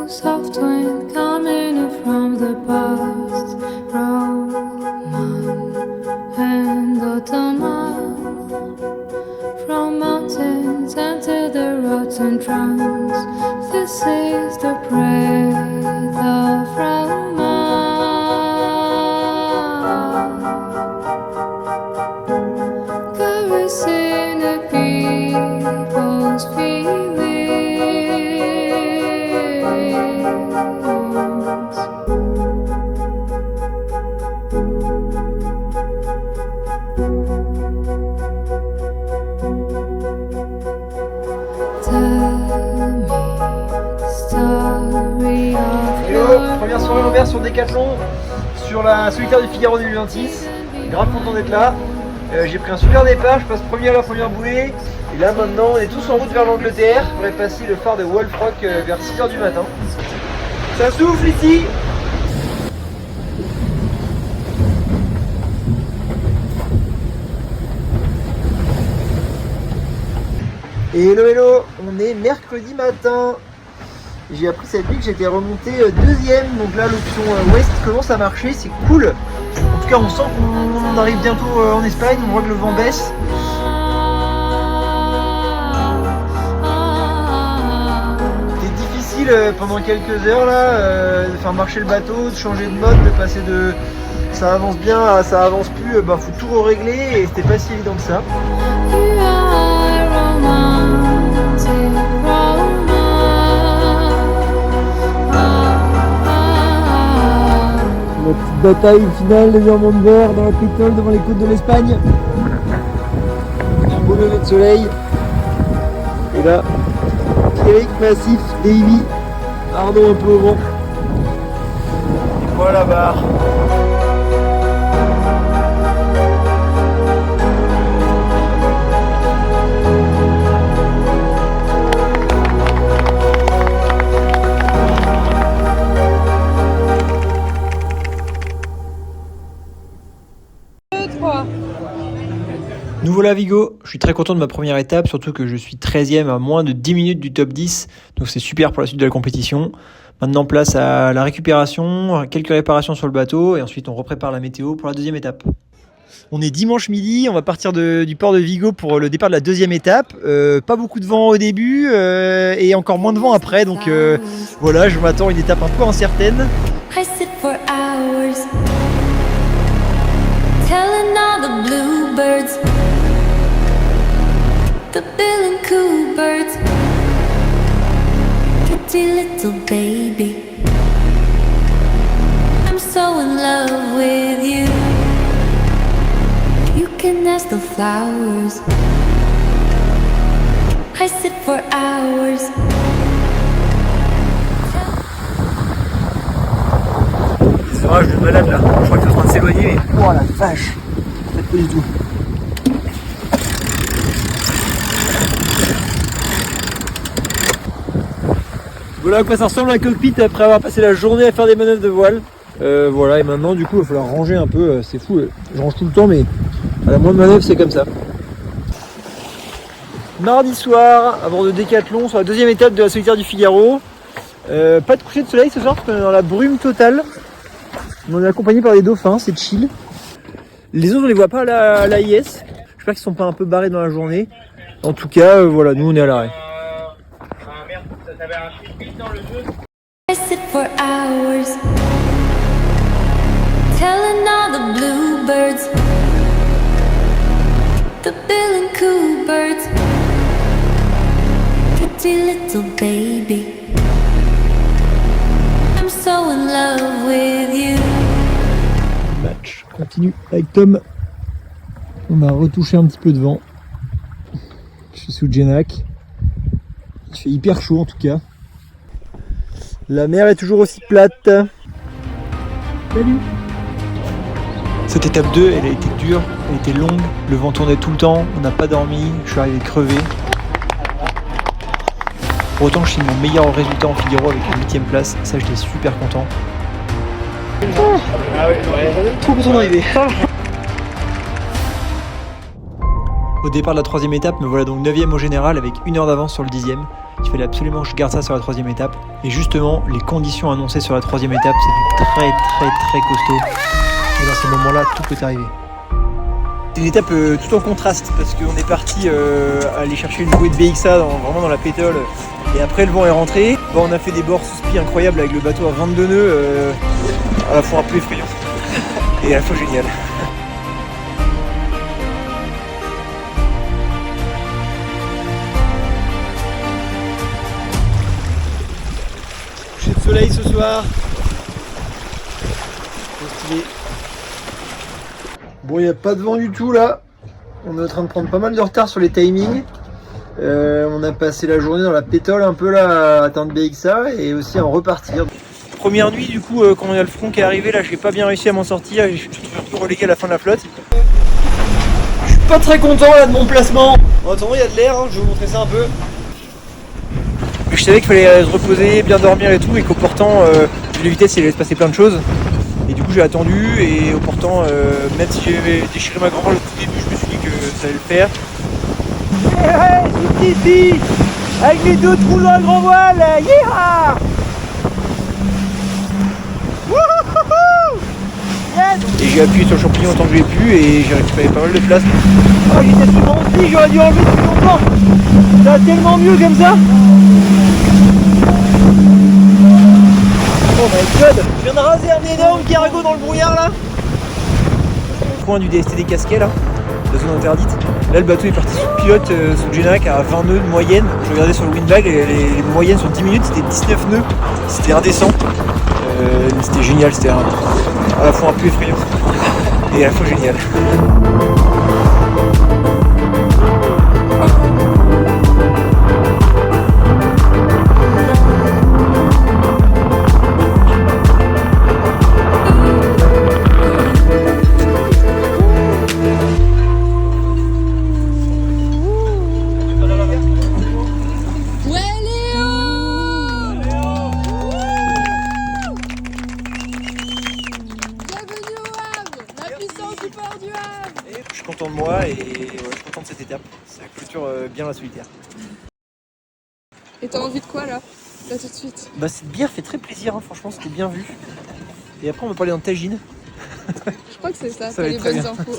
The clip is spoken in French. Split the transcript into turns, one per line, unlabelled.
Soft wind coming from the past, Roman and Ottoman, from mountains into the rotten trunks. This is the breath of Roman, caressing the people's feelings.
Hello, première soirée en vert sur Decathlon, sur la solitaire du Figaro 2026. Grave content d'être là. J'ai pris un super départ, je passe premier à la première bouée. Et là maintenant on est tous en route vers l'Angleterre pour aller passer le phare de Wolfrock vers 6h du matin. Ça souffle ici. Et hello, on est mercredi matin. J'ai appris cette nuit que j'étais remonté deuxième, donc là l'option ouest commence à marcher, c'est cool. En tout cas on sent qu'on arrive bientôt en Espagne, on voit que le vent baisse. C'était difficile pendant quelques heures là, de faire marcher le bateau, de changer de mode, de passer de ça avance bien à ça avance plus, faut tout régler et c'était pas si évident que ça. La petite bataille finale des Irlandais dans la pétole devant les côtes de l'Espagne. Un beau lever de soleil. Et là, Eric Massif, Davy, Arnaud un peu au vent. Et voilà la barre. Nous voilà à Vigo, je suis très content de ma première étape, surtout que je suis 13e à moins de 10 minutes du top 10, donc c'est super pour la suite de la compétition. Maintenant place à la récupération, quelques réparations sur le bateau, et ensuite on reprépare la météo pour la deuxième étape. On est dimanche midi, on va partir du port de Vigo pour le départ de la deuxième étape. Pas beaucoup de vent au début et encore moins de vent après, donc voilà, je m'attends à une étape un peu incertaine.
Telling all the bluebirds, the bill and coo birds, pretty little baby, I'm so in love with you. You can ask the flowers, I sit for hours.
C'est vrai, je me malade là, je crois que c'est en train de s'éloigner mais... Oh la vache, peut-être pas du tout. Voilà à quoi ça ressemble un cockpit après avoir passé la journée à faire des manœuvres de voile. Voilà, et maintenant du coup il va falloir ranger un peu, c'est fou, je range tout le temps mais à la moindre manœuvre c'est comme ça. Mardi soir, à bord de Decathlon, sur la deuxième étape de la solitaire du Figaro. Pas de coucher de soleil ce soir parce qu'on est dans la brume totale. On est accompagné par des dauphins, c'est chill. Les autres on les voit pas à la IS. J'espère qu'ils sont pas un peu barrés dans la journée. En tout cas, voilà, nous on est à l'arrêt. Merde, t'avais un clip dans le jeu.
I sit for hours, telling all the bluebirds, the bill and coo birds, pretty little baby, I'm so in love with you.
Match continue avec Tom. On a retouché un petit peu de vent. Je suis sous Genac. Il fait hyper chaud en tout cas. La mer est toujours aussi plate. Salut. Cette étape 2, elle a été dure, elle a été longue, le vent tournait tout le temps, on n'a pas dormi, je suis arrivé crevé. Pour autant, je signe mon meilleur résultat en Figaro avec la 8ème place. Ça, j'étais super content. Ah ouais, trop content d'arriver. Au départ de la 3ème étape, me voilà donc 9ème au général avec 1 heure d'avance sur le 10ème. Il fallait absolument que je garde ça sur la 3ème étape. Et justement, les conditions annoncées sur la 3ème étape, c'est du très costaud. Et dans ces moments-là, tout peut arriver. C'est une étape tout en contraste parce qu'on est parti aller chercher une bouée de BXA vraiment dans la pétole. Et après, le vent est rentré. Bon, on a fait des bords sous spi incroyables avec le bateau à 22 nœuds, à la fois un peu effrayant et à la fois génial. Coucher de soleil ce soir. Trop stylé. Bon, il n'y a pas de vent du tout là. On est en train de prendre pas mal de retard sur les timings. On a passé la journée dans la pétole un peu là à atteindre BXA et aussi à en repartir. Première nuit du coup, quand il y a le front qui est arrivé là, j'ai pas bien réussi à m'en sortir et je suis un peu relégué à la fin de la flotte. Je suis pas très content là de mon placement. En attendant, il y a de l'air, hein, je vais vous montrer ça un peu. Je savais qu'il fallait se reposer, bien dormir et tout, et qu'au portant, vu les vitesses, il allait se passer plein de choses. Et du coup, j'ai attendu, et au portant, même si j'avais déchiré ma grand-mère au début, je me suis dit que ça allait le faire. Hey, ici, avec les 2 trous dans le grand voile, yeah! Et j'ai appuyé sur le champignon autant que j'ai pu, et j'ai récupéré pas mal de place. Oh, j'étais souvent aussi, j'aurais dû enlever depuis longtemps. Ça va tellement mieux comme ça. Oh my god, je viens de raser un énorme cargo dans le brouillard là. Coin du DST des Casquets là, la zone interdite. Là le bateau est parti sous pilote, sous Genac à 20 nœuds de moyenne. Je regardais sur le windbag, les moyennes sur 10 minutes c'était 19 nœuds. C'était indécent. C'était génial, c'était à la fois un peu effrayant et à la fois génial. Je suis content de moi et je suis content de cette étape. Ça clôture bien la solitaire.
Et t'as envie de quoi là tout de suite?
Bah cette bière fait très plaisir, hein. Franchement c'était bien vu. Et après on va parler d'un tagine.
Je crois que c'est ça,
Ça va
les
être très
bonnes
bien.
infos.